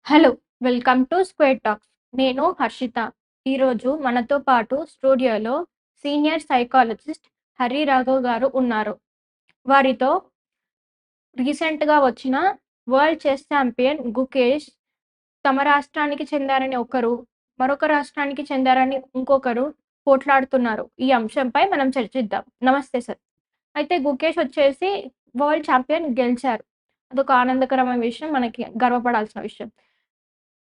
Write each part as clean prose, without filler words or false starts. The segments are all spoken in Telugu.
Hello! Welcome to square talks. నేను హర్షిత. ఈరోజు మనతో పాటు స్టూడియోలో సీనియర్ సైకాలజిస్ట్ హరి రాఘవ్ గారు ఉన్నారు. వారితో రీసెంట్‌గా వచ్చిన వరల్డ్ చెస్ ఛాంపియన్ గుకేష్ తమ రాష్ట్రానికి చెందారని ఒకరు, మరొక రాష్ట్రానికి చెందారని ఇంకొకరు పోట్లాడుతున్నారు. ఈ అంశంపై మనం చర్చిద్దాం. నమస్తే సార్. అయితే గుకేష్ వచ్చేసి వరల్డ్ ఛాంపియన్ గెలిచారు. అదొక ఆనందకరమైన విషయం. మనకి గర్వపడాల్సిన విషయం.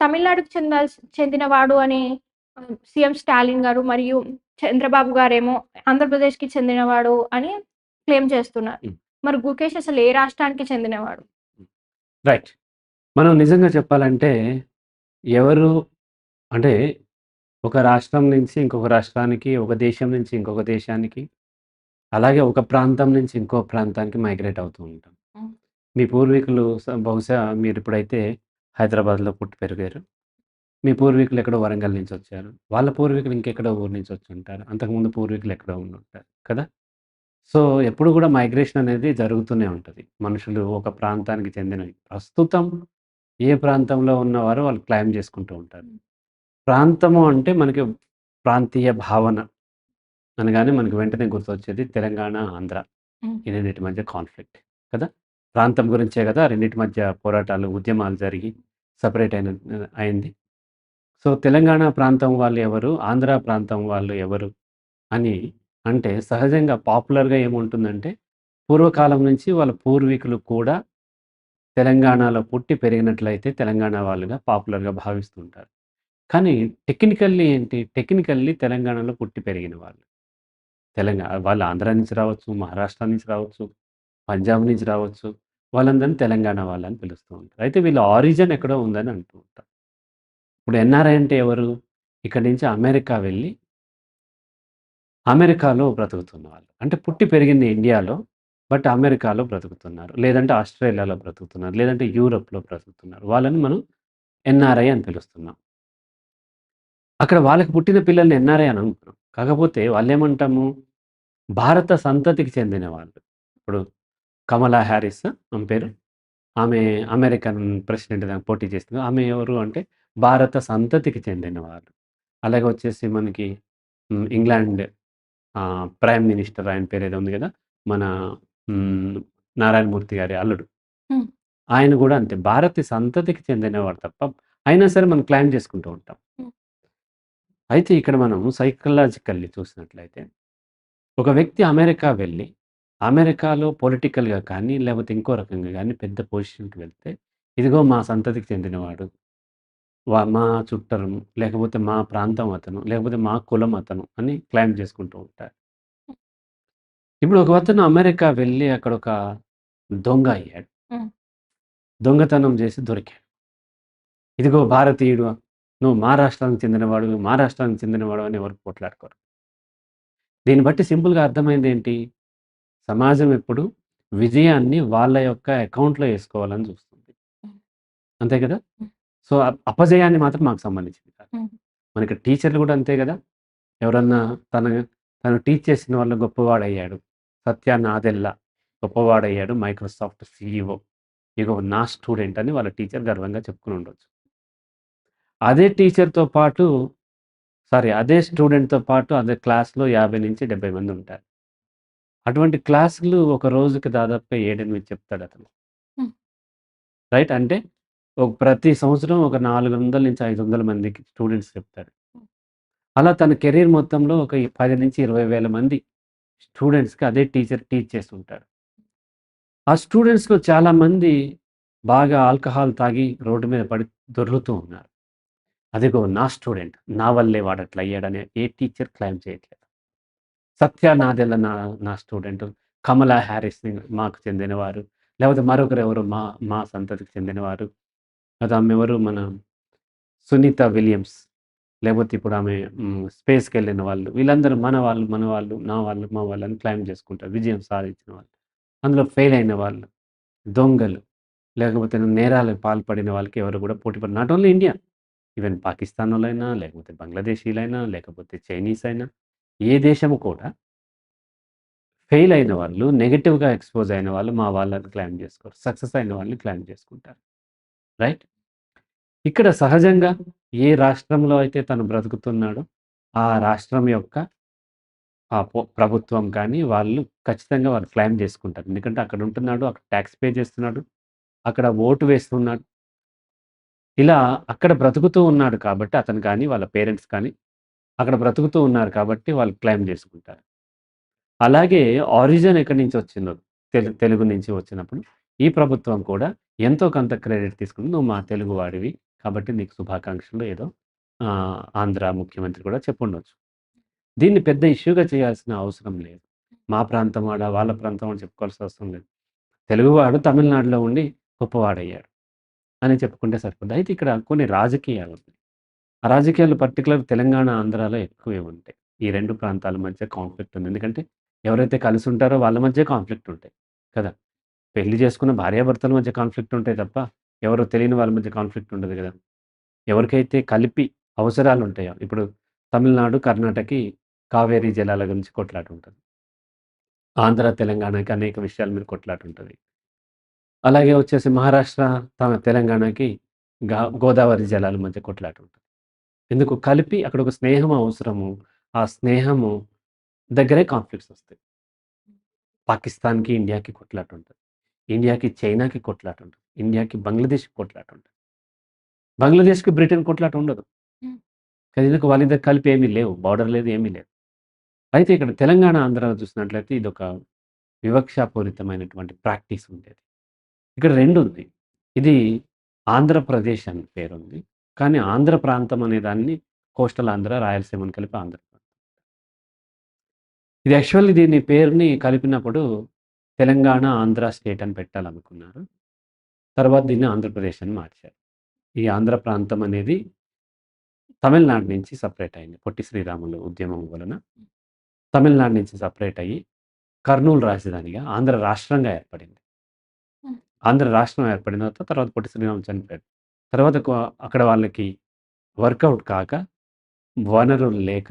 తమిళనాడుకి చెందినవాడు అని సీఎం స్టాలిన్ గారు మరియు చంద్రబాబు గారేమో ఆంధ్రప్రదేశ్‌కి చెందినవాడు అని క్లెయిమ్ చేస్తున్నారు. హ్మ్. మరి గుకేష్ అసలు ఏ రాష్ట్రానికి చెందినవాడు? రైట్. మనం నిజంగా చెప్పాలంటే, ఎవరు అంటే, ఒక రాష్ట్రం నుంచి ఇంకొక రాష్ట్రానికి, ఒక దేశం నుంచి ఇంకొక దేశానికి, అలాగే ఒక ప్రాంతం నుంచి ఇంకో ప్రాంతానికి మైగ్రేట్ అవుతూ ఉంటాం. హ్మ్. మీ పూర్వీకులు బహుశా మీరిప్పుడైతే హైదరాబాద్‌లో పుట్టి పెరిగారు. మీ పూర్వీకులు ఎక్కడో వరంగల్ నుంచొచ్చారు. వాళ్ళ పూర్వీకులు ఇంకెక్కడో ఊరు నుంచి వచ్చుంటారు. అంతకుముందు పూర్వీకులు ఎక్కడో ఉండుంటారు కదా! సో, ఎప్పుడు గూడా మైగ్రేషన్ అనేది జరుగుతూనే ఉంటది. మనుషులు ఒక ప్రాంతానికి చెందినవి. ప్రస్తుతం ఏ ప్రాంతంలో ఉన్నవారో వాళ్ళు క్లెయిమ్ జేసుకుంటూ ఉంటారు. హ్మ్. ప్రాంతము అంటే మనకి ప్రాంతీయ భావన అనగానే మనకి వెంటనే గుర్తొచ్చేది తెలంగాణ, ఆంధ్ర. హ్మ్. ఈ రెండిటి మధ్య కాన్‌ఫ్లిక్ట్ కదా! ప్రాంతం గురించే గదా! రెండిటి మధ్య పోరాటాలు, ఉద్యమాలు జరిగి సెపరేట్ అయింది. సో, తెలంగాణ ప్రాంతం వాళ్ళు ఎవరు? ఆంధ్ర ప్రాంతం వాళ్ళు ఎవరు? అని అంటే సహజంగా పాపులర్‌గా ఏముంటుందంటే, పూర్వకాలం నుంచి వాళ్ళ పూర్వీకులు కూడా తెలంగాణలో పుట్టి పెరిగినట్లయితే తెలంగాణ వాళ్ళుగా పాపులర్‌గా భావిస్తూ ఉంటారు. కానీ టెక్నికల్లీ ఏంటి? టెక్నికల్లీ తెలంగాణలో పుట్టి పెరిగిన వాళ్ళు. వాళ్ళు ఆంధ్ర నుంచి రావచ్చు, మహారాష్ట్ర నుంచి రావచ్చు, పంజాబ్ నుంచి రావచ్చు. వాళ్ళందరిని తెలంగాణ వాళ్ళని పిలుస్తూ ఉంటారు. అయితే వీళ్ళ ఆరిజిన్ ఎక్కడో ఉందని అంటూ ఉంటారు. ఇప్పుడు ఎన్ఆర్ఐ అంటే ఎవరు? ఇక్కడి నుంచి అమెరికా వెళ్ళి అమెరికాలో బ్రతుకుతున్నవాళ్ళు. అంటే పుట్టి పెరిగింది ఇండియాలో. బట్ అమెరికాలో బ్రతుకుతున్నారు. లేదంటే ఆస్ట్రేలియాలో బ్రతుకుతున్నారు. లేదంటే యూరోప్‌లో బ్రతుకుతున్నారు. వాళ్ళని మనం ఎన్ఆర్ఐ అని పిలుస్తున్నాం. అక్కడ వాళ్ళకి పుట్టిన పిల్లల్ని ఎన్ఆర్ఐ అని అనుకున్నాం. కాకపోతే వాళ్ళేమంటాము? భారత సంతతికి చెందిన వాళ్ళు. ఇప్పుడు కమలా హారిస్ ఆమె పేరు. ఆమె అమెరికన్ ప్రెసిడెంట్‌గా పోటీ చేస్తుంది. ఆమె ఎవరు అంటే భారత సంతతికి చెందినవారు. అలాగే వచ్చేసి మనకి ఇంగ్లాండ్ ప్రైమ్ మినిస్టర్ ఆయన పేరేదో ఉంది గదా! మన హ్మ్. నారాయణమూర్తి గారి అల్లుడు. హ్మ్. ఆయన గూడా అంతే. భారతీయ సంతతికి చెందినవాడు తప్ప అయినా సరే మనం క్లెయిమ్ చేసుకుంటూ ఉంటాం. హ్మ్. అయితే ఇక్కడ మనం సైకలాజికల్లీ చూసినట్లయితే, ఒక వ్యక్తి అమెరికా వెళ్ళి, అమెరికాలో పొలిటికల్‌గా కానీ, లేపోతే ఇంకో రకంగా గానీ పెద్ద పొజిషన్‌కి వెళ్తే, ఇదిగో మా సంతతికి చెందినవాడు. మా చుట్టరం, లేకపోతే మా ప్రాంతం అతను, లేకపోతే మా కులం అతను అని క్లెయిమ్ చేసుకుంటూ ఉంటారు. ఇప్పుడు ఒక అతను అమెరికా వెళ్ళి అక్కడొక దొంగ అయ్యాడు. హ్మ్. దొంగతనం చేసి దొరికాడు. ఇదిగో భారతీయుడు, నువ్వు మా రాష్ట్రానికి చెందినవాడివి, మా రాష్ట్రానికి చెందినవాడు అని ఎవరు పోట్లాడుకోరు. దీన్ని బట్టి సింపుల్‌గా అర్థమైందేంటి? సమాజం ఎప్పుడు విజయాన్ని వాళ్ళ యొక్క అకౌంట్‌లో ఏసుకోవాలని చూస్తుంది. హ్మ్. అంతే కదా! హ్మ్. సో, అపజయాన్ని మాత్రం మాకు సంబంధించింది కాదు. హ్మ్. మనకి టీచర్లు కూడా అంతే గదా! ఎవరన్నా తన తను టీచ్ చేసిన వాళ్ళు గొప్పవాడయ్యాడు. సత్య నాదెల్ల గొప్పవాడయ్యాడు. Microsoft CEO. ఇగో నా స్టూడెంట్ అని వాళ్ళ టీచర్ గర్వంగా చెప్పుకొని ఉండొచ్చు. అదే టీచర్‌తో పాటు అదే స్టూడెంట్‌తో పాటు అదే క్లాస్‌లో 50-70 మంది ఉంటారు. అటువంటి క్లాసులు ఒక రోజుకి దాదాపుగా 7, 8 చెప్తాడతను. హ్మ్. రైట్? అంటే ప్రతి సంవత్సరం ఒక 400-500 మందికి స్టూడెంట్స్ చెప్తాడు. అలా తన కెరీర్ మొత్తంలో ఒక 10-20 వేల మంది స్టూడెంట్స్‌కి అదే టీచర్ టీచ్ చేస్తుంటాడు. ఆ స్టూడెంట్స్‌లో చాలామంది బాగా ఆల్కహాల్ తాగి రోడ్డు మీద పడి దొర్లుతూ ఉన్నారు. అదిగో నా స్టూడెంట్. నా వల్లే వాడట్లా అయ్యాడని ఏ టీచర్ క్లెయిమ్ చేయట్లేదు. సత్య నాదెల్ల నా స్టూడెంటు. కమలా హారిస్‌ని మాకు చెందినవారు. లేకపోతే మరొకరెవరో మా మా సంతతికి చెందినవారు. లేదా ఆమెవరు మన సునీత విలియమ్స్. లేకపోతే ఇప్పుడు ఆమె స్పేస్‌కెళ్ళిన వాళ్ళు. వీళ్ళందరూ మన వాళ్ళు, మన వాళ్ళు, నా వాళ్ళు, మా వాళ్ళు అని క్లెయిమ్ చేసుకుంటారు. విజయం సాధించిన వాళ్ళు. అందులో ఫెయిల్ అయిన వాళ్ళు, దొంగలు, లేకపోతే నేరాలకు పాల్పడిన వాళ్ళకి ఎవరు కూడా పోటీ పడరు. Not only India. ఈవెన్ పాకిస్తానోళ్ళైనా, లేకపోతే బంగ్లాదేశీలైనా, లేకపోతే చైనీస్ అయినా, ఏ దేశము కూడా ఫెయిల్ అయిన వాళ్ళు, నెగెటివ్‌గా ఎక్స్‌పోజ్ అయిన వాళ్ళు మా వాళ్ళని క్లెయిమ్ చేసుకోరు. సక్సెస్ అయిన వాళ్ళని క్లెయిమ్ చేసుకుంటారు. రైట్? ఇక్కడ సహజంగా ఏ రాష్ట్రంలో అయితే తను బ్రతుకుతున్నాడో, ఆ రాష్ట్రం యొక్క ప్రభుత్వం కానీ, వాళ్ళు ఖచ్చితంగా వాళ్ళు క్లెయిమ్ జేసుకుంటారు. ఎందుకంటే అక్కడ ఉంటున్నాడు, అక్కడ టాక్స్ పే చేస్తున్నాడు, అక్కడ ఓటు వేస్తున్నాడు. ఇలా అక్కడ బ్రతుకుతూ ఉన్నాడు కాబట్టి అతను కానీ, వాళ్ళ పేరెంట్స్ కానీ అక్కడ బ్రతుకుతూ ఉన్నారు కాబట్టి వాళ్ళు క్లెయిమ్ జేసుకుంటారు. అలాగే ఆరిజిన్ ఎక్కడి నుంచి వచ్చిందో తెలుగు నుంచి వచ్చినప్పుడు ఈ ప్రభుత్వం కూడా ఎంతో కొంత క్రెడిట్ తీసుకొని నువ్వు మా తెలుగు వాడివి కాబట్టి నీకు శుభాకాంక్షలు ఏదో ఆంధ్ర ముఖ్యమంత్రి కూడా చెప్పుండొచ్చు. దీన్ని పెద్ద ఇష్యూగా చేయాల్సిన అవసరం లేదు. మా ప్రాంతం వాడా, వాళ్ళ ప్రాంతం వాడు చెప్పుకోవాల్సిన అవసరం లేదు. తెలుగువాడు తమిళనాడులో ఉండి గొప్పవాడయ్యాడు అని చెప్పుకుంటే సరిపోద్ది. అయితే ఇక్కడ కొన్ని రాజకీయాలున్నాయి. ఆ రాజకీయాలు పర్టిక్యులర్ తెలంగాణ, ఆంధ్రాలో ఎక్కువే ఉంటాయి. ఈ 2 ప్రాంతాల మధ్య కాన్ఫ్లిక్ట్ ఉంది. ఎందుకంటే ఎవరైతే కలిసి ఉంటారో వాళ్ళ మధ్య కాన్ఫ్లిక్ట్ ఉంటాయి కదా! పెళ్లి చేసుకున్న భార్యాభర్తల మధ్య కాన్ఫ్లిక్ట్ ఉంటాయి తప్ప, ఎవరో తెలియని వాళ్ళ మధ్య కాన్ఫ్లిక్ట్ ఉండదు గదా! ఎవరికైతే కలిపి అవసరాలుంటాయో ఇప్పుడు తమిళనాడు, కర్ణాటకకి కావేరీ జలాల గురించి కొట్లాట ఉంటది. ఆంధ్ర, తెలంగాణకి అనేక విషయాల మీద కొట్లాట ఉంటది. అలాగే వచ్చేసి మహారాష్ట్ర, తెలంగాణకి గోదావరి జలాల మధ్య కొట్లాట ఉంటది. ఎందుకు కలిపి అక్కడ ఒక స్నేహం అవసరము. ఆ స్నేహము దగ్గరే కాన్ఫ్లిక్ట్స్ వస్తాయి. పాకిస్తాన్‌కి, ఇండియాకి కొట్లాట ఉంటది. ఇండియాకి చైనాకి కొట్లాట ఉంటది. ఇండియాకి బంగ్లాదేశ్‌కి కొట్లాట ఉంటది. బంగ్లాదేశ్‌కి బ్రిటన్ కొట్లాట ఉండదు. హ్మ్. కానీ ఎందుకు వాళ్ళిద్దరికి కలిపి ఏమీ లేవు. బోర్డర్ లేదు, ఏమీ లేదు. అయితే ఇక్కడ తెలంగాణ, ఆంధ్రాలో చూసినట్లయితే ఇదొక వివక్షాపూరితమైనటువంటి ప్రాక్టీస్ ఉండేది. ఇక్కడ 2 ఉంది. ఇది ఆంధ్రప్రదేశ్ అని పేరుంది. కానీ ఆంధ్ర ప్రాంతం అనే దాన్ని కోస్టల్ ఆంధ్ర, రాయలసీమను కలిపి ఆంధ్ర. ఇది యాక్చువల్లీ దీని పేరుని కలిపినప్పుడు తెలంగాణ, ఆంధ్ర స్టేట్ అని పెట్టాలనుకున్నారు. తర్వాత దీన్ని ఆంధ్రప్రదేశ్ అని మార్చారు. ఈ ఆంధ్ర ప్రాంతం అనేది తమిళనాడు నుంచి సెపరేట్ అయింది. పొట్టి శ్రీరాములు ఉద్యమం వలన తమిళనాడు నుంచి సెపరేట్ అయ్యి కర్నూలు రాజధానిగా ఆంధ్ర రాష్ట్రంగా ఏర్పడింది. హ్మ్. ఆంధ్ర రాష్ట్రం ఏర్పడిన తర్వాత పొట్టి శ్రీరాములు చనిపోయాడు. తర్వాత అక్కడ వాళ్ళకి వర్కౌట్ కాక వనరులు లేక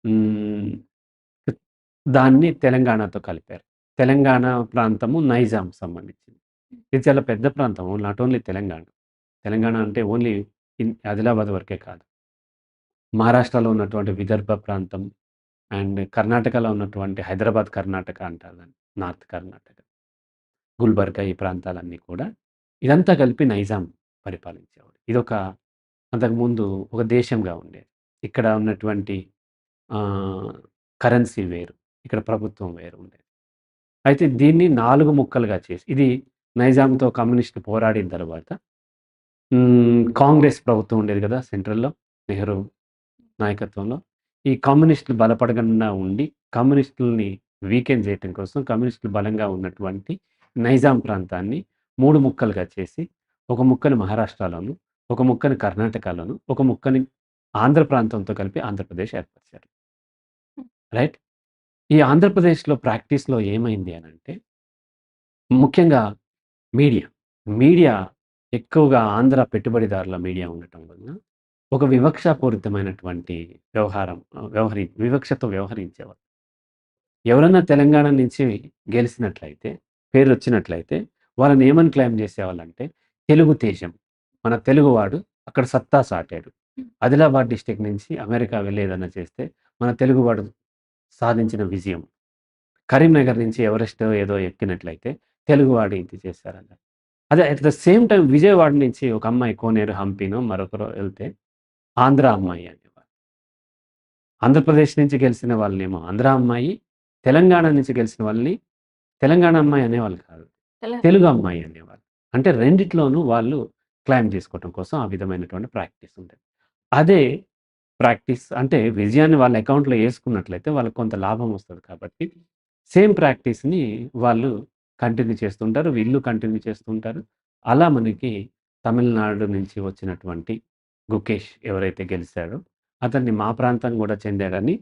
హ్మ్. దాన్ని తెలంగాణతో కలిపారు. తెలంగాణ ప్రాంతము నైజాం సంబంధించింది. ఇది చాలా పెద్ద ప్రాంతం. Not only Telangana. తెలంగాణ అంటే ఓన్లీ ఆదిలాబాద్ వరకే కాదు. మహారాష్ట్రలో ఉన్నటువంటి విదర్భ ప్రాంతం అండ్ కర్ణాటకలో ఉన్నటువంటి హైదరాబాద్ కర్ణాటక అంటారు దాన్ని. నార్త్ కర్ణాటక. గుల్బర్గా ఈ ప్రాంతాలన్నీ కూడా ఇదంతా కలిపి నైజాం పరిపాలించేవాడు. ఇదొక అంతకుముందు ఒక దేశంగా ఉండేది. ఇక్కడ ఉన్నటువంటి ఆహ్, కరెన్సీ వేరు. ఇక్కడ ప్రభుత్వం వేరు ఉండేది. అయితే దీన్ని 4 ముక్కలుగా చేసి ఇది నైజాంతో కమ్యూనిస్టులు పోరాడిన తర్వాత కాంగ్రెస్ ప్రభుత్వం ఉండేది కదా! సెంట్రల్‌లో నెహ్రూ నాయకత్వంలో. ఈ కమ్యూనిస్టులు బలపడకుండా ఉండి కమ్యూనిస్టులని వీకెన్ చేయటం కోసం కమ్యూనిస్టులు బలంగా ఉన్నటువంటి నైజాం ప్రాంతాన్ని 3 ముక్కలుగా చేసి ఒక ముక్కని మహారాష్ట్రలోను, ఒక ముక్కని కర్ణాటకలోను, ఒక ముక్కని ఆంధ్ర ప్రాంతంతో కలిపి ఆంధ్రప్రదేశ్ ఏర్పరిచారు. హ్మ్. రైట్? ఈ ఆంధ్రప్రదేశ్‌లో ప్రాక్టీస్‌లో ఏమైంది అనంటే ముఖ్యంగా మీడియా. మీడియా ఎక్కువగా ఆంధ్ర పెట్టుబడిదారుల మీడియా ఉండటం వలన, ఒక వివక్షాపూరితమైనటువంటి వ్యవహారం వివక్షతో వ్యవహరించేవారు. ఎవరన్నా తెలంగాణ నుంచి గెలిసినట్లయితే, పేరొచ్చినట్లయితే, వాళ్ళని ఏమని క్లెయిమ్ చేసేవాళ్ళంటే, తెలుగు తేజం. మన తెలుగువాడు అక్కడ సత్తా సాటాడు. ఆదిలాబాద్ డిస్ట్రిక్ట్ నుంచి అమెరికా వెళ్లి ఏదన్నా చేస్తే, మన తెలుగువాడు సాధించిన విజయం. కరీంనగర్ నుంచి ఎవరెస్ట్ ఏదో ఎక్కినట్లయితే, తెలుగువాడు ఇది చేశారన్నారు. అదే at the same time Vijayawada నుంచి ఒక అమ్మాయి కోనేరు, హంపినో మరొకరో ఎళ్తే ఆంధ్ర అమ్మాయి అనేవారు. ఆంధ్రప్రదేశ్ నుంచి గెలిసిన వాళ్ళనేమో ఆంధ్ర అమ్మాయి, తెలంగాణ నుంచి గెలిసిన వాళ్ళని తెలంగాణ అమ్మాయి అనేవాళ్ళు కాదు. తెలుగు అమ్మాయి అనేవాళ్ళు. అంటే రెండిట్లోనూ వాళ్ళు క్లెయిమ్ చేసుకోవటం కోసం ఆ విధమైనటువంటి ప్రాక్టీస్ ఉండేది. అదే ప్రాక్టీస్ అంటే విజయాన్ని వాళ్ళ అకౌంట్‌లో యేసుకున్నట్లయితే వాళ్ళకి కొంత లాభం వస్తది కాబట్టి, సేమ్ ప్రాక్టీస్‌ని వాళ్ళు కంటిన్యూ చేస్తుంటారు. వీళ్ళు కంటిన్యూ చేస్తుంటారు. అలా మనకి తమిళనాడు నుంచి వచ్చినటువంటి గుకేష్ ఎవరైతే గెలిసాడో, అతన్ని మా ప్రాంతం గూడా చెందాడని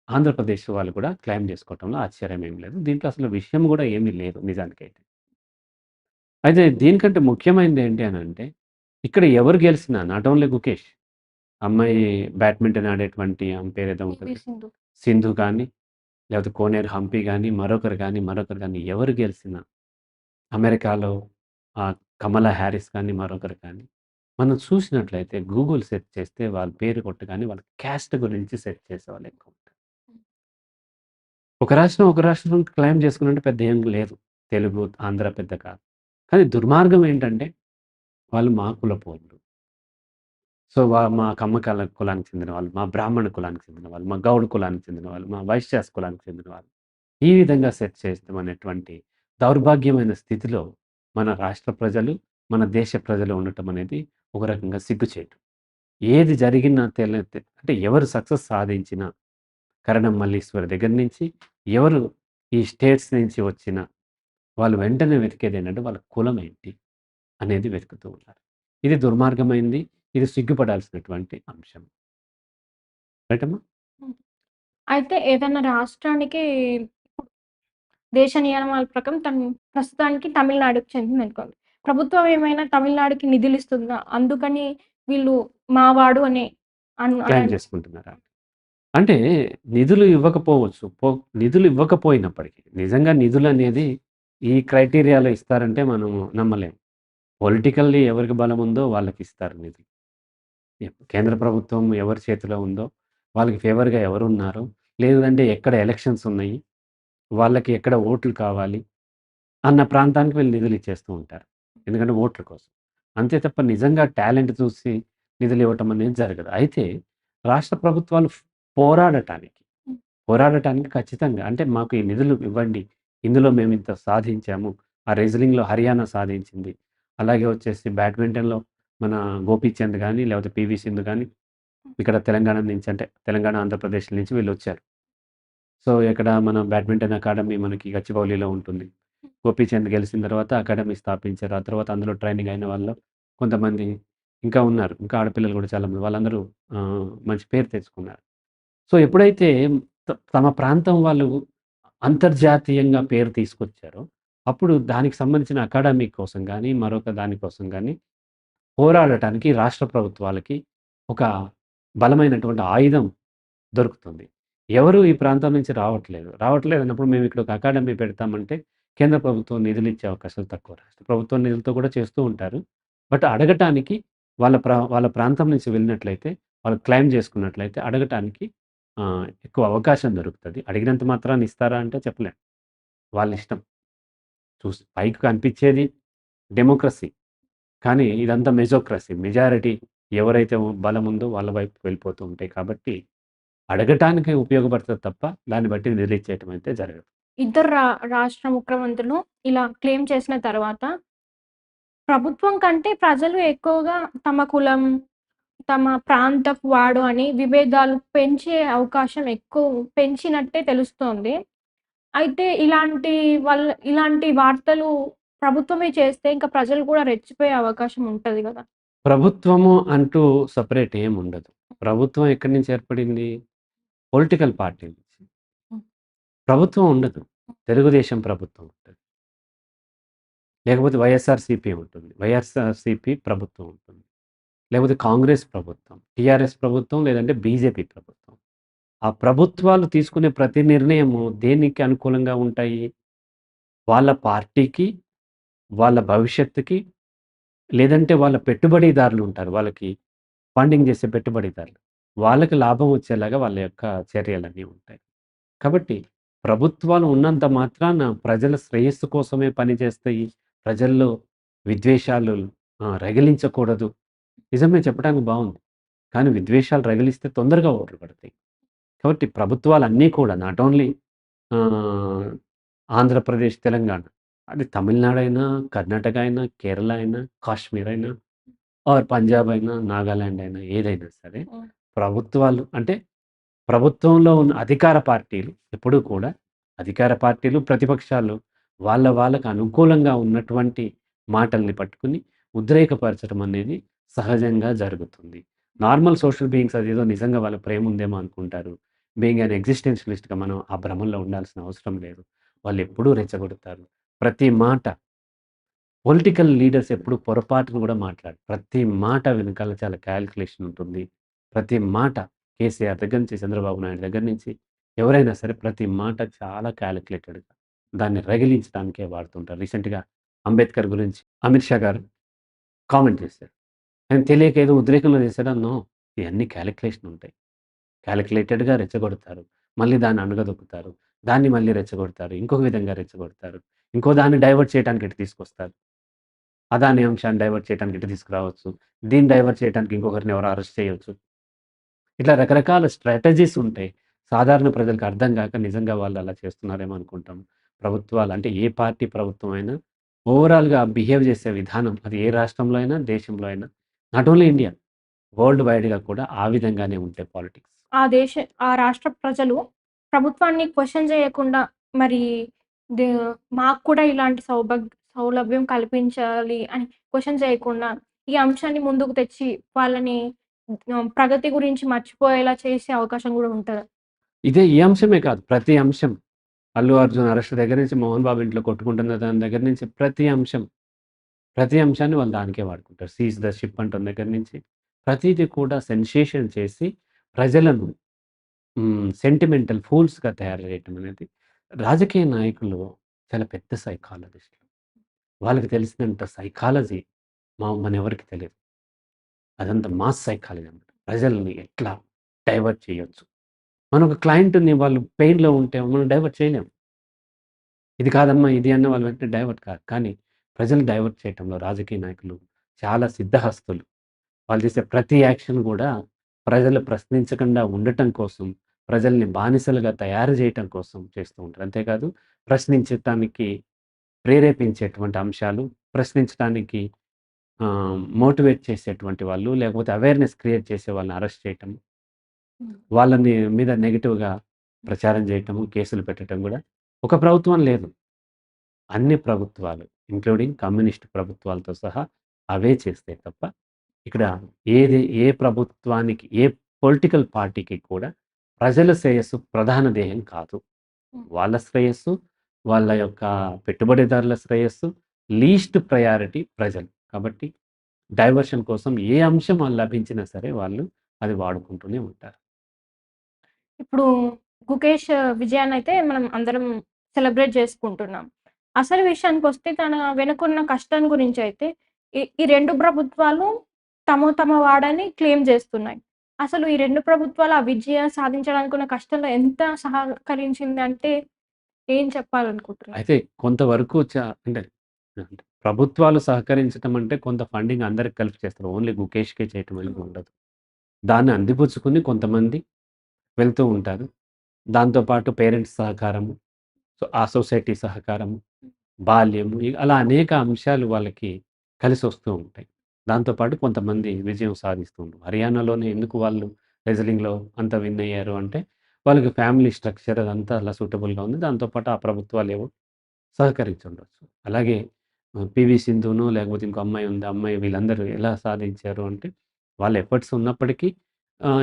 ఆంధ్రప్రదేశ్ వాళ్ళు కూడా క్లెయిమ్ చేసుకోవటంలో ఆశ్చర్యం ఏమి లేదు. దీంట్లో అసలు విషయం గూడా ఏమీ లేదు నిజానికైతే. అయితే దీనికంటే ముఖ్యమైనది ఏంటి అనంటే, ఇక్కడ ఎవరు గెలిసినా నాట్ ఓన్లీ గుకేష్. అమ్మాయి బ్యాడ్మింటన్ ఆడేటువంటి ఆమె పేరేదో ఉంటది. పీవీ సింధు. సింధు గాని, లేకపోతే కోనేరు హంపి గాని, మరొకరు గాని ఎవరు గెలిసినా అమెరికాలో కమలా హారిస్ కానీ, మరొకరు కానీ మనం చూసినట్లయితే గూగుల్ సెర్చ్ చేస్తే వాళ్ళ పేరు కొట్టగానే వాళ్ళ క్యాస్ట్ గురించి సెర్చ్ చేసేవాళ్ళు ఎక్కువ. ఒక రాష్ట్రం క్లెయిమ్ చేసుకున్నట్టు పెద్ద ఏం లేదు. తెలుగు, ఆంధ్ర పెద్ద కాదు. కానీ దుర్మార్గం ఏంటంటే వాళ్ళు మా కులపోళ్ళు. సో, మా కమ్మ కులానికి చెందిన వాళ్ళు, మా బ్రాహ్మణ కులానికి చెందిన వాళ్ళు, మా గౌడ కులానికి చెందిన వాళ్ళు, మా వైశ్యాస్ కులానికి చెందిన వాళ్ళు. ఈ విధంగా సెర్చ్ చేస్తాం అనేటువంటి దౌర్భాగ్యమైన స్థితిలో మన రాష్ట్ర ప్రజలు, మన దేశ ప్రజలు ఉండటం అనేది ఒక రకంగా సిగ్గుచేటు. ఏది జరిగినా అంటే ఎవరు సక్సెస్ సాధించినా కరణం మల్లీశ్వరి దగ్గర నుంచి ఎవరు ఈ స్టేట్స్ నుంచి వచ్చినా వాళ్ళు వెంటనే వెతికేదేంటంటే వాళ్ళ కులం ఏంటి అనేది వెతుకుతూ ఉన్నారు. ఇది దుర్మార్గమైంది. ఇది సిగ్గుపడాల్సినటువంటి అంశం. రైట్ అమ్మా? హ్మ్. అయితే ఏదైనా రాష్ట్రానికి దేశ నియమాల ప్రకారం ప్రస్తుతానికి తమిళనాడుకి చెందిందనుకోండి. ప్రభుత్వం ఏమైనా తమిళనాడుకి నిధులిస్తుందా? అందుకని వీళ్ళు మావాడు అని క్లెయిమ్ అని చేసుకుంటున్నారా? అంటే నిధులు ఇవ్వకపోవచ్చు. నిధులు ఇవ్వకపోయినప్పటికీ నిజంగా నిధులనేది ఈ క్రైటీరియాలో ఇస్తారంటే మనము నమ్మలేం. పొలిటికల్లీ ఎవరికి బలం ఉందో వాళ్ళకిస్తారు నిధులు. కేంద్ర ప్రభుత్వం ఎవరి చేతిలో ఉందో వాళ్ళకి ఫేవర్‌గా ఎవరున్నారో, లేదంటే ఎక్కడ ఎలక్షన్స్ ఉన్నాయి, వాళ్ళకి ఎక్కడ ఓట్లు కావాలి అన్న ప్రాంతానికి వీళ్ళు నిధులిచ్చేస్తూ ఉంటారు. ఎందుకంటే ఓట్ల కోసం. అంతే తప్ప నిజంగా టాలెంట్ చూసి నిధులివ్వటం అనేది జరగదు. అయితే రాష్ట్ర ప్రభుత్వాలు పోరాడటానికి, పోరాడటానికి ఖచ్చితంగా అంటే మాకు ఈ నిధులు ఇవ్వండి. ఇందులో మేమింత సాధించాము. ఆ రెజ్లింగ్‌లో హర్యానా సాధించింది. అలాగే వచ్చేసి బ్యాడ్మింటన్‌లో మన గోపీచంద్ గాని, లేకపోతే పీవీ సింధు గాని ఇక్కడ తెలంగాణ నుంచి అంటే తెలంగాణ, ఆంధ్రప్రదేశ్ నుంచి వీళ్ళొచ్చారు. సో, ఇక్కడ మన బ్యాడ్మింటన్ అకాడమీ మనకి గచ్చిబౌలిలో ఉంటుంది. గోపీచంద్ గెలిసిన తర్వాత అకాడమీ స్థాపించారు. ఆ తర్వాత అందులో ట్రైనింగ్ అయిన వాళ్ళు కొంతమంది ఇంకా ఉన్నారు. ఇంకా ఆడపిల్లలు కూడా చాలామంది. వాళ్ళందరూ మంచి పేరు తెచ్చుకున్నారు. సో, ఎప్పుడైతే తమ ప్రాంతం వాళ్ళు అంతర్జాతీయంగా పేరు తీసుకొచ్చారో, అప్పుడు దానికి సంబంధించిన అకాడమీ కోసం గానీ, మరొక దాని కోసం గానీ పోరాడటానికి రాష్ట్ర ప్రభుత్వాలకి ఒక బలమైనటువంటి ఆయుధం దొరుకుతుంది. ఎవరు ఈ ప్రాంతం నుంచి రావట్లేదన్నప్పుడు మేమిక్కడ ఒక అకాడమీ పెడతామంటే, కేంద్ర ప్రభుత్వం నిధులిచ్చే అవకాశాలు తక్కువ. రాష్ట్ర ప్రభుత్వం నిధులతో కూడా చేస్తూ ఉంటారు. బట్ అడగటానికి వాళ్ళ ప్రాంతం నుంచి వెళ్ళినట్లయితే, వాళ్ళు క్లెయిమ్ చేసుకున్నట్లయితే అడగటానికి ఎక్కువ అవకాశం దొరుకుతది. అడిగినంత మాత్రాన ఇస్తారా అంటే చెప్పలేం. వాళ్ళిష్టం. పైకి కనిపిచ్చేది డెమోక్రసీ. కానీ ఇదంతా మెజోక్రసీ. మెజారిటీ ఎవరైతే బలముందో వాళ్ళ వైపు వెళ్ళిపోతూ ఉంటాయి కాబట్టి అడగటానికి ఉపయోగపడతది తప్ప, దాన్ని బట్టి నిధులిచ్చేయటం అయితే జరగదు. ఇద్దరు రాష్ట్ర ముఖ్యమంత్రులు ఇలా క్లెయిమ్ చేసిన తర్వాత ప్రభుత్వం కంటే ప్రజలు ఎక్కువగా తమ కులం, తమ ప్రాంతపు వాడు అని విభేదాలు పెంచే అవకాశం పెంచినట్టే తెలుస్తోంది. అయితే ఇలాంటి వార్తలు ప్రభుత్వమే చేస్తే ఇంక ప్రజలు కూడా రెచ్చిపోయే అవకాశం ఉంటది గదా! ప్రభుత్వము అంటూ సెపరేట్ ఏముండదు. ప్రభుత్వం ఎక్కడి నుంచి ఏర్పడింది? పొలిటికల్ పార్టీ నుంచి. హ్మ్. ప్రభుత్వం ఉండదు. తెలుగుదేశం ప్రభుత్వం ఉంటది. లేకపోతే వైఎస్ఆర్‌సీపీ ఉంటుంది. వైఎస్ఆర్‌సీపీ ప్రభుత్వం ఉంటుంది. లేకపోతే కాంగ్రెస్ ప్రభుత్వం, టీఆర్ఎస్ ప్రభుత్వం లేదంటే బీజేపీ ప్రభుత్వం. ఆ ప్రభుత్వాలు తీసుకునే ప్రతి నిర్ణయము దేనికి అనుకూలంగా ఉంటాయి? వాళ్ళ పార్టీకి, వాళ్ళ భవిష్యత్తుకి, లేదంటే వాళ్ళ పెట్టుబడిదారులుంటారు. వాళ్ళకి ఫండింగ్ చేసే పెట్టుబడిదారులు. వాళ్ళకి లాభం వచ్చేలాగా వాళ్ళ యొక్క చర్యలన్నీ ఉంటాయి. కాబట్టి ప్రభుత్వాలు ఉన్నంత మాత్రాన ప్రజల శ్రేయస్సు కోసమే పనిచేస్తాయి. ప్రజల్లో విద్వేషాలు రగిలించకూడదు. నిజమే చెప్పడానికి బావుంది. కానీ విద్వేషాలు రగిలిస్తే తొందరగా ఓట్లు పడతాయి. కాబట్టి ప్రభుత్వాలన్నీ కూడా నాట్ ఓన్లీ ఆహ్, ఆంధ్రప్రదేశ్, తెలంగాణ. అది తమిళనాడైనా, కర్ణాటక అయినా, కేరళ అయినా, కాశ్మీర్ అయినా ఆర్ పంజాబ్ అయినా, నాగాలాండ్ అయినా ఏదైనా సరే హ్మ్. ప్రభుత్వాలు అంటే ప్రభుత్వంలో ఉన్న అధికార పార్టీలు ఎప్పుడూ కూడా అధికార పార్టీలు, ప్రతిపక్షాలు వాళ్ళకి అనుకూలంగా ఉన్నటువంటి మాటల్ని పట్టుకొని ఉద్రేకపరచడం అనేది సహజంగా జరుగుతుంది. నార్మల్ సోషల్ బీయింగ్స్ అదేదో నిజంగా వాళ్ళ ప్రేమ ఉందేమో అనుకుంటారు. బీయింగ్ యాన్ ఎగ్జిస్టెన్షియలిస్ట్‌గా మనం ఆ భ్రమలో ఉండాల్సిన అవసరం లేదు. వాళ్ళెప్పుడూ రెచ్చగొడతారు. ప్రతి మాట పొలిటికల్ లీడర్స్ ఎప్పుడు పొరపాటున గూడా మాట్లాడరు. ప్రతి మాట వెనకాల చాలా కాలిక్యులేషన్ ఉంటుంది. ప్రతి మాట కేసీఆర్ దగ్గర నుంచి, చంద్రబాబు నాయుడు దగ్గర నుంచి ఎవరైనా సరే ప్రతి మాట చాలా కాలిక్యులేటెడ్‌గా దాన్ని రగిలించడానికే వాడుతుంటారు. రీసెంట్‌గా అంబేద్కర్ గురించి అమిత్ షా గారు కామెంట్ చేశారు. ఆయన తెలియక ఏదో ఉద్రేకంలో చేశాడా? నో. ఇయన్నీ కాలిక్యులేషన్ ఉంటాయి. కాలిక్యులేటెడ్‌గా రెచ్చగొడతారు. మళ్ళీ దాన్ని అణగదొక్కుతారు. దాన్ని మళ్ళీ రెచ్చగొడతారు. ఇంకొక విధంగా రెచ్చగొడతారు. ఇంకో దాన్ని డైవర్ట్ చేయటానికి ఇటు తీసుకొస్తారు. అదాని అంశాన్ని డైవర్ట్ చేయటానికి ఇటు తీసుకురావచ్చు. దీన్ని డైవర్ట్ చేయటానికి ఇంకొకరిని ఎవరో అరెస్ట్ చేయొచ్చు. ఇట్లా రకరకాల స్ట్రాటజీస్ ఉంటాయి. సాధారణ ప్రజలకు అర్థం గాక నిజంగా వాళ్ళు అలా చేస్తున్నారేమో అనుకుంటాం. ప్రభుత్వాలు అంటే ఏ పార్టీ ప్రభుత్వం అయినా ఓవరాల్‌గా బిహేవ్ చేసే విధానం అది ఏ రాష్ట్రంలో అయినా, దేశంలో అయినా నాట్ ఓన్లీ ఇండియా వరల్డ్ వైడ్‌గా కూడా ఆ విధంగానే ఉంటాయి పాలిటిక్స్. ఆ రాష్ట్ర ప్రజలు ప్రభుత్వాన్ని క్వెషన్ చేయకుండా మరి దే మాకు కూడా ఇలాంటి సౌలభ్యం కల్పించాలి అని క్వెషన్ చేయకుండా ఈ అంశాన్ని ముందుకు తెచ్చి వాళ్ళని ప్రగతి గురించి మర్చిపోయేలా చేసే అవకాశం గూడా ఉంటదా? ఇదే ఈ అంశమే కాదు. ప్రతి అంశం. 'అల్లు అర్జున్' అరెస్ట్ దగ్గర నుంచి 'మోహన్ బాబు' ఇంట్లో కొట్టుకుంటున్న దాని దగ్గర నుంచి ప్రతి అంశం. ప్రతి అంశాన్ని వాళ్ళు దానికే వాడుకుంటారు. 'సీజ్ ద షిప్' అంటున్న దగ్గర నుంచి ప్రతీది కూడా సెన్సేషన్ చేసి ప్రజలను సెంటిమెంటల్ ఫూల్స్‌గా తయారు చేయటం అనేది రాజకీయ నాయకులు చాలా పెద్ద సైకాలజిస్టులు. వాళ్ళకి తెలిసినంత సైకాలజీ మనెవరికీ తెలీదు. అదంతా మాస్ సైకాలజీ అన్నమాట. ప్రజల్ని ఎట్లా డైవర్ట్ చేయొచ్చు. మన ఒక క్లయింట్‌ని వాళ్ళు పెయిన్‌లో ఉంటే మనం డైవర్ట్ చేయలేం. ఇది కాదమ్మా ఇది అన్న వాళ్ళు వెంటనే డైవర్ట్ కాదు. కానీ ప్రజల్ని డైవర్ట్ చేయటంలో రాజకీయ నాయకులు చాలా సిద్ధహస్తులు. వాళ్ళు చేసే ప్రతి యాక్షన్ గూడా ప్రజలు ప్రశ్నించకుండా ఉండటం కోసం, ప్రజల్ని బానిసలుగా తయారు జేయటం కోసం చేస్తూ ఉంటారు. అంతేకాదు ప్రశ్నించటానికి ప్రేరేపించేటువంటి అంశాలు, ప్రశ్నించటానికి మోటివేట్ చేసేటువంటి వాళ్ళు, లేకపోతే అవేర్‌నెస్ క్రియేట్ చేసే వాళ్ళని అరెస్ట్ చేయటం, వాళ్ళని మీద నెగెటివ్‌గా ప్రచారం జేయటము, కేసులు పెట్టటం గూడా ఒక ప్రభుత్వం లేదు. అన్ని ప్రభుత్వాలు ఇంక్లూడింగ్ కమ్యూనిస్ట్ ప్రభుత్వాలతో సహా అవే చేస్తాయి తప్ప ఇక్కడ ఏ ప్రభుత్వానికి, ఏ పొలిటికల్ పార్టీకి కూడా ప్రజల శ్రేయస్సు ప్రధాన ధ్యేయం కాదు. వాళ్ళ శ్రేయస్సు, వాళ్ళ యొక్క పెట్టుబడిదారుల శ్రేయస్సు, లీస్ట్ ప్రయారిటీ ప్రజలు. కాబట్టి డైవర్షన్ కోసం ఏ అంశం లభించినా సరే వాళ్ళు అది వాడుకుంటూనే ఉంటారు. ఇప్పుడు 'గుకేష్' విజయాన్నయితే మనం అందరం సెలబ్రేట్ చేసుకుంటున్నాం. అసలు విషయానికొస్తే తన వెనకున్న కష్టం గురించయితే ఈ 2 ప్రభుత్వాలు తమ వాడని క్లెయిమ్ జేస్తున్నాయి. అసలు ఈ 2 ప్రభుత్వాలు ఆ విజయం సాధించడానికున్న కష్టంలో ఎంత సహకరించిందంటే ఏం చెప్పాలనుకుంటున్నారు? అయితే కొంతవరకు అంటే అంటే ప్రభుత్వాలు సహకరించటం అంటే కొంత ఫండింగ్ అందరికి కలిపి చేస్తారు. ఓన్లీ గుకేష్‌కే చేయటం అనేది ఉండదు. దాన్ని అందిపుచ్చుకొని కొంతమంది వెళ్తూ ఉంటారు. దాంతో పాటు పేరెంట్స్ సహకారము, ఆ సొసైటీ సహకారము, బాల్యము అలా అనేక అంశాలు వాళ్ళకి కలిసొస్తూ ఉంటాయి. దాంతో పాటు కొంతమంది విజయం సాధిస్తూ ఉంటారు. హర్యానాలోనే ఎందుకు వాళ్ళు రెజ్లింగ్‌లో అంత విన్ అయ్యారు అంటే, వాళ్ళకి ఫ్యామిలీ స్ట్రక్చర్ అదంతా అలా సూటబుల్‌గా ఉంది. దాంతో పాటు ఆ ప్రభుత్వాలేవో సహకరించుండొచ్చు. అలాగే 'పీవీ సింధునో' లేకపోతే ఇంకో అమ్మాయి ఉంది. ఆ అమ్మాయి వీళ్ళందరూ ఎలా సాధించారు అంటే, వాళ్ళ ఎఫర్ట్స్ ఉన్నప్పటికీ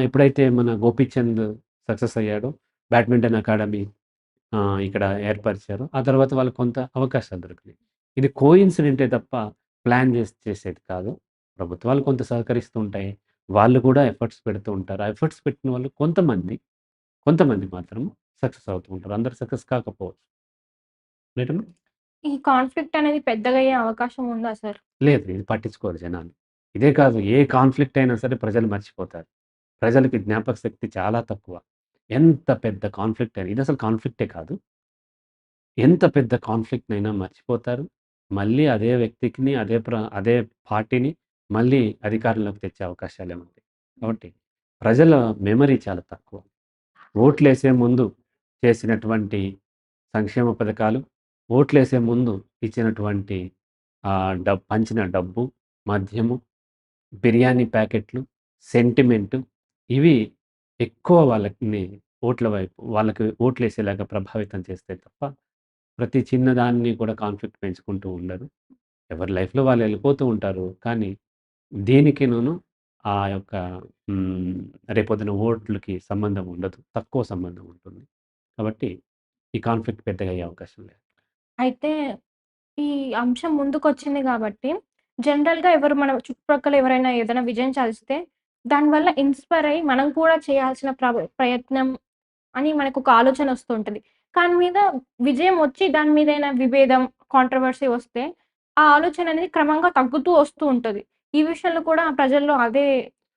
ఎప్పుడైతే మన 'గోపీచంద్' సక్సెస్ అయ్యాడో బ్యాడ్మింటన్ అకాడమీ ఇక్కడ ఏర్పరిచారు. ఆ తర్వాత వాళ్ళకి కొంత అవకాశాలు దొరికినాయి. ఇది కోయిన్సిడెంటే తప్ప ప్లాన్ చేసేది కాదు. ప్రభుత్వాలు కొంత సహకరిస్తూ ఉంటాయి. వాళ్ళు కూడా ఎఫర్ట్స్ పెడుతూ ఉంటారు. ఆ ఎఫర్ట్స్ పెట్టిన వాళ్ళు కొంతమంది మాత్రం సక్సెస్ అవుతూ ఉంటారు. అందరూ సక్సెస్ కాకపోవచ్చు. రైటమ్మా? ఈ కాన్ఫ్లిక్ట్ అనేది పెద్దగయ్యే అవకాశం ఉందా సార్? లేదు. ఇది పట్టించుకోరు జనాలు. ఇదే కాదు ఏ కాన్‌ఫ్లిక్ట్ అయినా సరే ప్రజలు మర్చిపోతారు. ప్రజలకి జ్ఞాపక శక్తి చాలా తక్కువ. ఎంత పెద్ద కాన్‌ఫ్లిక్ట్ అయినా ఇదసలు కాన్‌ఫ్లిక్టే కాదు. ఎంత పెద్ద కాన్‌ఫ్లిక్ట్‌నైనా మర్చిపోతారు. మళ్ళీ అదే వ్యక్తికిని, అదే పార్టీని మళ్ళీ అధికారంలోకి తెచ్చే అవకాశాలే ఉంటాయి. కాబట్టి ప్రజల మెమరీ చాలా తక్కువ. ఓట్లేసే ముందు చేసినటువంటి సంక్షేమ పథకాలు, ఓట్లేసే ముందు ఇచ్చినటువంటి పంచిన డబ్బు, మద్యము, బిర్యానీ ప్యాకెట్లు, సెంటిమెంటు ఇవి ఎక్కువ ఓట్ల వైపు వాళ్ళకి ఓట్లేసేలాగా ప్రభావితం చేస్తాయి తప్ప ప్రతి చిన్నదాన్ని కూడా కాన్‌ఫ్లిక్ట్ పెంచుకుంటూ ఉండరు. ఎవరి లైఫ్‌లో వాళ్ళు వెళ్ళిపోతూ ఉంటారు. కానీ దేనికినూను ఆ యొక్క హ్మ్, రేపొద్దున ఓట్లకి సంబంధం ఉండదు. తక్కువ సంబంధం ఉంటుంది. కాబట్టి ఈ కాన్‌ఫ్లిక్ట్ పెద్దగా అయ్యే అవకాశం లేదు. అయితే ఈ అంశం ముందుకొచ్చింది గాబట్టి, జనరల్‌గా ఎవరు మన చుట్టుపక్కల ఎవరైనా ఏదైనా విజయం సాధిస్తే, దానివల్ల ఇన్‌స్పైర్ అయ్యి మనం కూడా చేయాల్సిన ప్రయత్నం అని మనకొక ఆలోచనొస్తూ ఉంటది. దాని మీద విజయం వచ్చి దాని మీదైనా విభేదం, కాంట్రోవర్సీ వస్తే, ఆ ఆలోచన అనేది క్రమంగా తగ్గుతూ వస్తూ ఉంటది. ఈ విషయంలో కూడా ప్రజల్లో అదే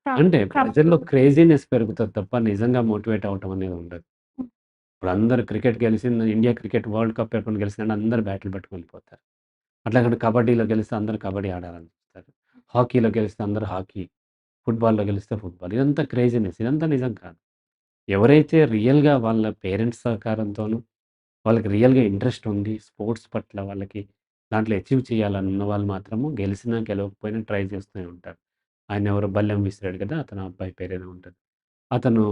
అంటే క్రమ ప్రజల్లో క్రేజీనెస్ పెరుగుతది తప్ప నిజంగా మోటివేట్ అవ్వటం అనేది ఉండదు. హ్మ్. ఇప్పుడు అందరూ క్రికెట్ గెలిసింది, ఇండియా క్రికెట్ వరల్డ్ కప్ ఎప్పుడు గెలిసిందంటే అందరూ బ్యాట్లు పట్టుకొని వెళ్ళిపోతారు. అట్లాగని కబడ్డీలో గెలిస్తే అందరూ కబడ్డీ ఆడాలని చూస్తారు. హాకీలో గెలిస్తే అందరూ హాకీ, ఫుట్‌బాల్‌లో గెలిస్తే ఫుట్‌బాల్. ఇదంతా క్రేజీనెస్. ఇదంతా నిజం కాదు. ఎవరైతే రియల్‌గా వాళ్ళ పేరెంట్స్ సహకారంతోను, వాళ్ళకి రియల్‌గా ఇంట్రెస్ట్ ఉండి, స్పోర్ట్స్ పట్ల వాళ్ళకి దాంట్లో అచీవ్ చేయాలని ఉన్న వాళ్ళు మాత్రము గెలిసినా, గెలవకపోయినా ట్రై చేస్తూనే ఉంటారు. ఆయనెవరో బల్లెం విసిరాడు కదా! అతను ఆ అబ్బాయి పేరేదో ఉంటది. అతను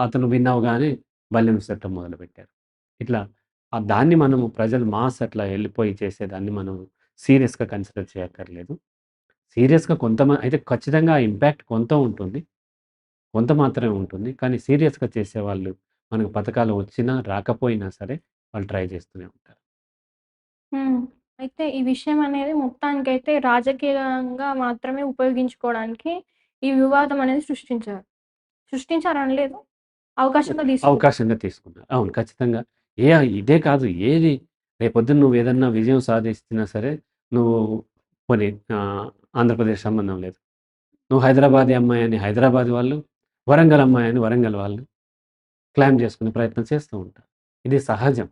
అతను విన్ అవ్వగానే బల్లెం విసరటం మొదలుపెట్టారు. ఇట్లా దాన్ని మనము ప్రజలు మాస్ అట్లా ఎళ్ళిపోయి చేసేదాన్ని మనం సీరియస్‌గా కన్సిడర్ చేయక్కర్లేదు. సీరియస్‌గా అయితే ఖచ్చితంగా ఆ ఇంపాక్ట్ కొంత ఉంటుంది. కొంత మాత్రమే ఉంటుంది. కానీ సీరియస్‌గా చేసేవాళ్ళు మనకు పథకాలు వచ్చినా, రాకపోయినా సరే వాళ్ళు ట్రై చేస్తూనే ఉంటారు. హ్మ్. అయితే ఈ విషయం అనేది మొత్తానికైతే రాజకీయంగా మాత్రమే ఉపయోగించుకోవడానికి ఈ వివాదం అనేది సృష్టించారు. సృష్టించారనలేదు. అవకాశంగా తీసుకున్నారు. అవకాశంగా తీసుకున్నారు. అవును. ఖచ్చితంగా. ఇదే కాదు ఏది రేపొద్దున నువ్వేదన్నా విజయం సాధిచ్చినా సరే, నువ్వు పోనీ ఆంధ్రప్రదేశ్ సంబంధం లేదు. నువ్వు హైదరాబాదీ అమ్మాయని హైదరాబాద్ వాళ్ళు, వరంగల్ అమ్మాయని వరంగల్ వాళ్ళు క్లెయిమ్ చేసుకునే ప్రయత్నం చేస్తూ ఉంటారు. ఇది సహజం.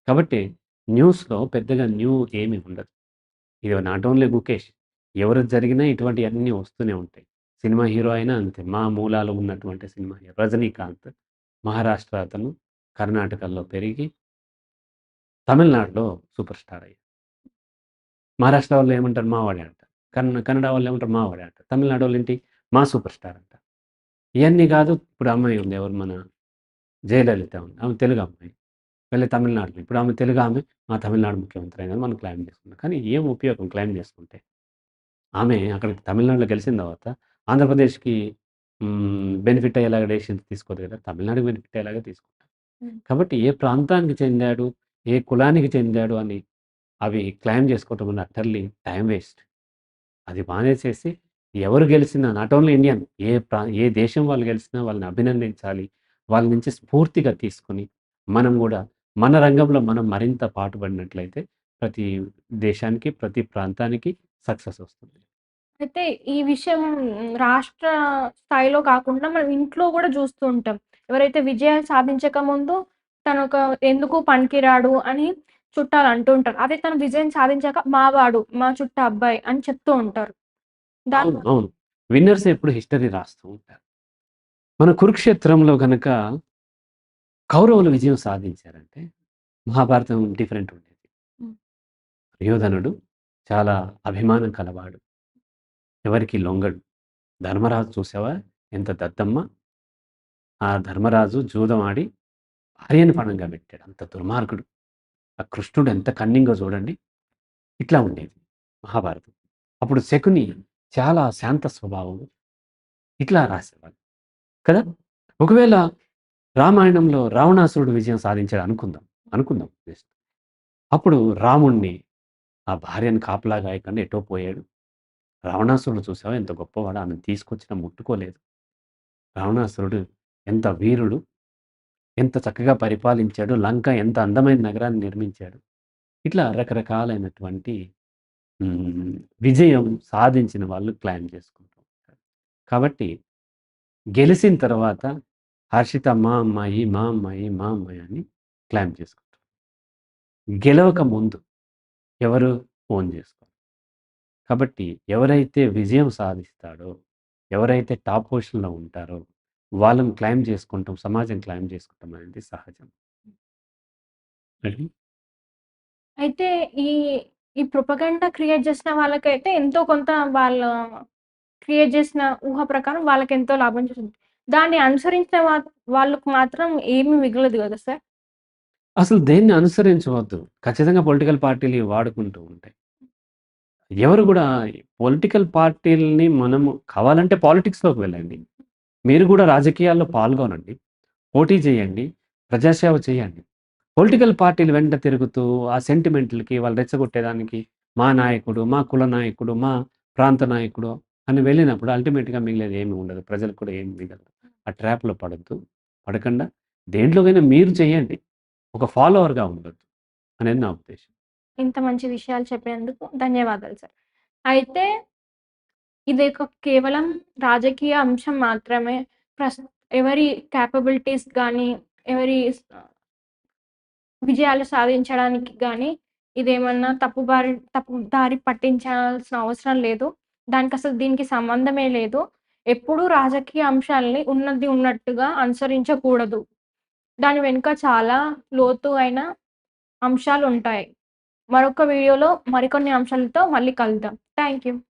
కాబట్టి న్యూస్‌లో పెద్దగా ఏమి ఉండదు. ఇది నాట్ ఓన్లీ ముఖేష్. ఎవరికి జరిగినా ఇటువంటియన్నీ వస్తూనే ఉంటాయి. సినిమా హీరో అయినా అంతే. మా మూలాలు ఉన్నటువంటి సినిమా హీరో 'రజనీకాంత్' మహారాష్ట్ర అతను. కర్ణాటకలో పెరిగి తమిళనాడులో సూపర్ స్టార్ అయ్యాడు. మహారాష్ట్ర వాళ్ళు ఏమంటారు మావాడే అంటారు. కన్నడ వాళ్ళు ఏమంటారు మావాడే అంటారు. తమిళనాడోళ్ళేంటి మా సూపర్ స్టార్ అంటారు. ఇయన్నీ కాదు ఇప్పుడు అమ్మాయి ఉంది ఎవరు మన జయలలిత ఉంది. ఆమె తెలుగు అమ్మాయి. వెళ్ళి తమిళనాడులో ఇప్పుడు ఆమె తెలుగు ఆమె మా తమిళనాడు ముఖ్యమంత్రి అయిందని మనం క్లెయిమ్ చేసుకున్నాం. కానీ ఏం ఉపయోగం క్లెయిమ్ చేసుకుంటే? ఆమె అక్కడికి తమిళనాడులో గెలిచిన తర్వాత ఆంధ్రప్రదేశ్‌కి బెనిఫిట్ అయ్యేలాగా డెసిషన్స్ తీసుకోదు కదా! తమిళనాడుకి బెనిఫిట్ అయ్యేలాగా తీసుకుంటారు. హ్మ్. కాబట్టి ఏ ప్రాంతానికి చెందాడు, ఏ కులానికి చెందాడు అని అవి క్లెయిమ్ చేసుకోవటం వల్ల అట్టర్లీ టైమ్ వేస్ట్. అది మానేసేసి ఎవరు గెలిసినా నాట్ ఓన్లీ ఇండియన్ ఏ దేశం వాళ్ళు గెలిసినా వాళ్ళని అభినందించాలి. వాళ్ళ నుంచి స్ఫూర్తిగా తీసుకొని మనం గూడా మన రంగంలో మనం మరింత పాటుపడినట్లయితే ప్రతి దేశానికి, ప్రతి ప్రాంతానికి సక్సెస్ వస్తుంది. అయితే ఈ విషయం రాష్ట్ర స్థాయిలో కాకుండా మనం ఇంట్లో గూడా జూస్తూ ఉంటాం. ఎవరైతే విజయాలు సాధించక ముందు తనొక ఎందుకు పనికిరాడు అని చుట్టాలు అంటూ ఉంటారు. అదే తను విజయం సాధించాక మావాడు, మా చుట్ట అబ్బాయి అని చెప్తూ ఉంటారు. అవును. దానివల్ల అవును. విన్నర్స్ ఎప్పుడు హిస్టరీ రాస్తూ ఉంటారు. మన కురుక్షేత్రంలో గనక కౌరవులు విజయం సాధించారంటే మహాభారతం డిఫరెంట్ ఉండేది. హ్మ్. దుర్యోధనుడు చాలా అభిమానం కలవాడు. ఎవరికీ లొంగడు. ధర్మరాజు చూసావా ఎంత దద్దమ్మ. ఆ ధర్మరాజు జూదం ఆడి భార్యని పణంగా పెట్టాడు. అంత దుర్మార్గుడు. ఆ కృష్ణుడు ఎంత కన్నింగో చూడండి. ఇట్లా ఉండేది మహాభారతం. అప్పుడు శకుని చాలా శాంత స్వభావం. ఇట్లా రాసేవాళ్ళు కదా! ఒకవేళ రామాయణంలో రావణాసురుడు విజయం సాధించాడు అనుకుందాం. అనుకుందాం జస్ట్. అప్పుడు రాముడిని ఆ భార్యని కాపలా గాయకుండా ఎటో పోయాడు. రావణాసురుడు చూసావా ఎంత గొప్పవాడో ఆమెను తీసుకొచ్చినా ముట్టుకోలేదు. రావణాసురుడు ఎంత వీరుడు. ఎంత చక్కగా పరిపాలించాడు. లంక ఎంత అందమైన నగరాన్ని నిర్మించాడు. ఇట్లా రకరకాలైనటువంటి హ్మ్. విజయం సాధించిన వాళ్ళు క్లెయిమ్ చేసుకుంటూ ఉంటారు. కాబట్టి గెలిసిన తర్వాత హర్షిత మా అమ్మాయి, మా అమ్మాయి, మా అమ్మాయి అని క్లెయిమ్ చేసుకుంటారు. గెలవక ముందు ఎవరు ఓన్ చేసుకోరు. కాబట్టి ఎవరైతే విజయం సాధిస్తాడో, ఎవరైతే టాప్ పొజిషన్‌లో ఉంటారో వాళ్ళని క్లెయిమ్ చేసుకుంటాం. సమాజం క్లెయిమ్ చేసుకుంటాం అనేది సహజం. అది అయితే ఈ ఈ ప్రొపగండా క్రియేట్ చేసిన వాళ్ళకైతే ఎంతో కొంత వాళ్ళ క్రియేట్ చేసిన ఊహ ప్రకారం వాళ్ళకెంతో లాభం జరుగుతుంది. దాన్ని అనుసరించిన వాళ్ళకి మాత్రం ఏమి మిగలదు గదా సార్! అసలు దేన్ని అనుసరించవద్దు. ఖచ్చితంగా పొలిటికల్ పార్టీలు ఇవి వాడుకుంటూ ఉంటాయి. ఎవరు గూడా పొలిటికల్ పార్టీలని మనము కావాలంటే పాలిటిక్స్‌లోకి వెళ్ళండి. మీరు గూడా రాజకీయాల్లో పాల్గొనండి. పోటీ చేయండి. ప్రజాసేవ చేయండి. పొలిటికల్ పార్టీలు వెంట తిరుగుతూ ఆ సెంటిమెంట్‌లకి వాళ్ళు రెచ్చగొట్టేదానికి మా నాయకుడు, మా కుల నాయకుడు, మా ప్రాంత నాయకుడు అని వెళ్ళినప్పుడు అల్టిమేట్‌గా మిగిలేది ఏమి ఉండదు. ప్రజలకు కూడా ఏమి మిగలదు. ఆ ట్రాప్‌లో పడొద్దు. పడకుండా దేంట్లోకైనా మీరు చేయండి. ఒక ఫాలోవర్‌గా ఉండొద్దు అనేది నా ఉద్దేశ్యం. ఇంత మంచి విషయాలు చెప్పినందుకు ధన్యవాదాలు సార్. అయితే ఇది కేవలం రాజకీయ అంశం మాత్రమే. ఎవరి కేపబిలిటీస్ గానీ, ఎవరి విజయాలు సాధించడానికి గానీ, ఇదేమన్నా తప్పు దారి పట్టించాల్సిన అవసరం లేదు. దానికసలు దీనికి సంబంధమే లేదు. ఎప్పుడూ రాజకీయ అంశాల్ని ఉన్నది ఉన్నట్టుగా అనుసరించకూడదు. దాని వెనుక చాలా లోతు అయిన అంశాలుంటాయి. మరొక వీడియోలో మరికొన్ని అంశాలతో మళ్ళీ కలుద్దాం. Thank you.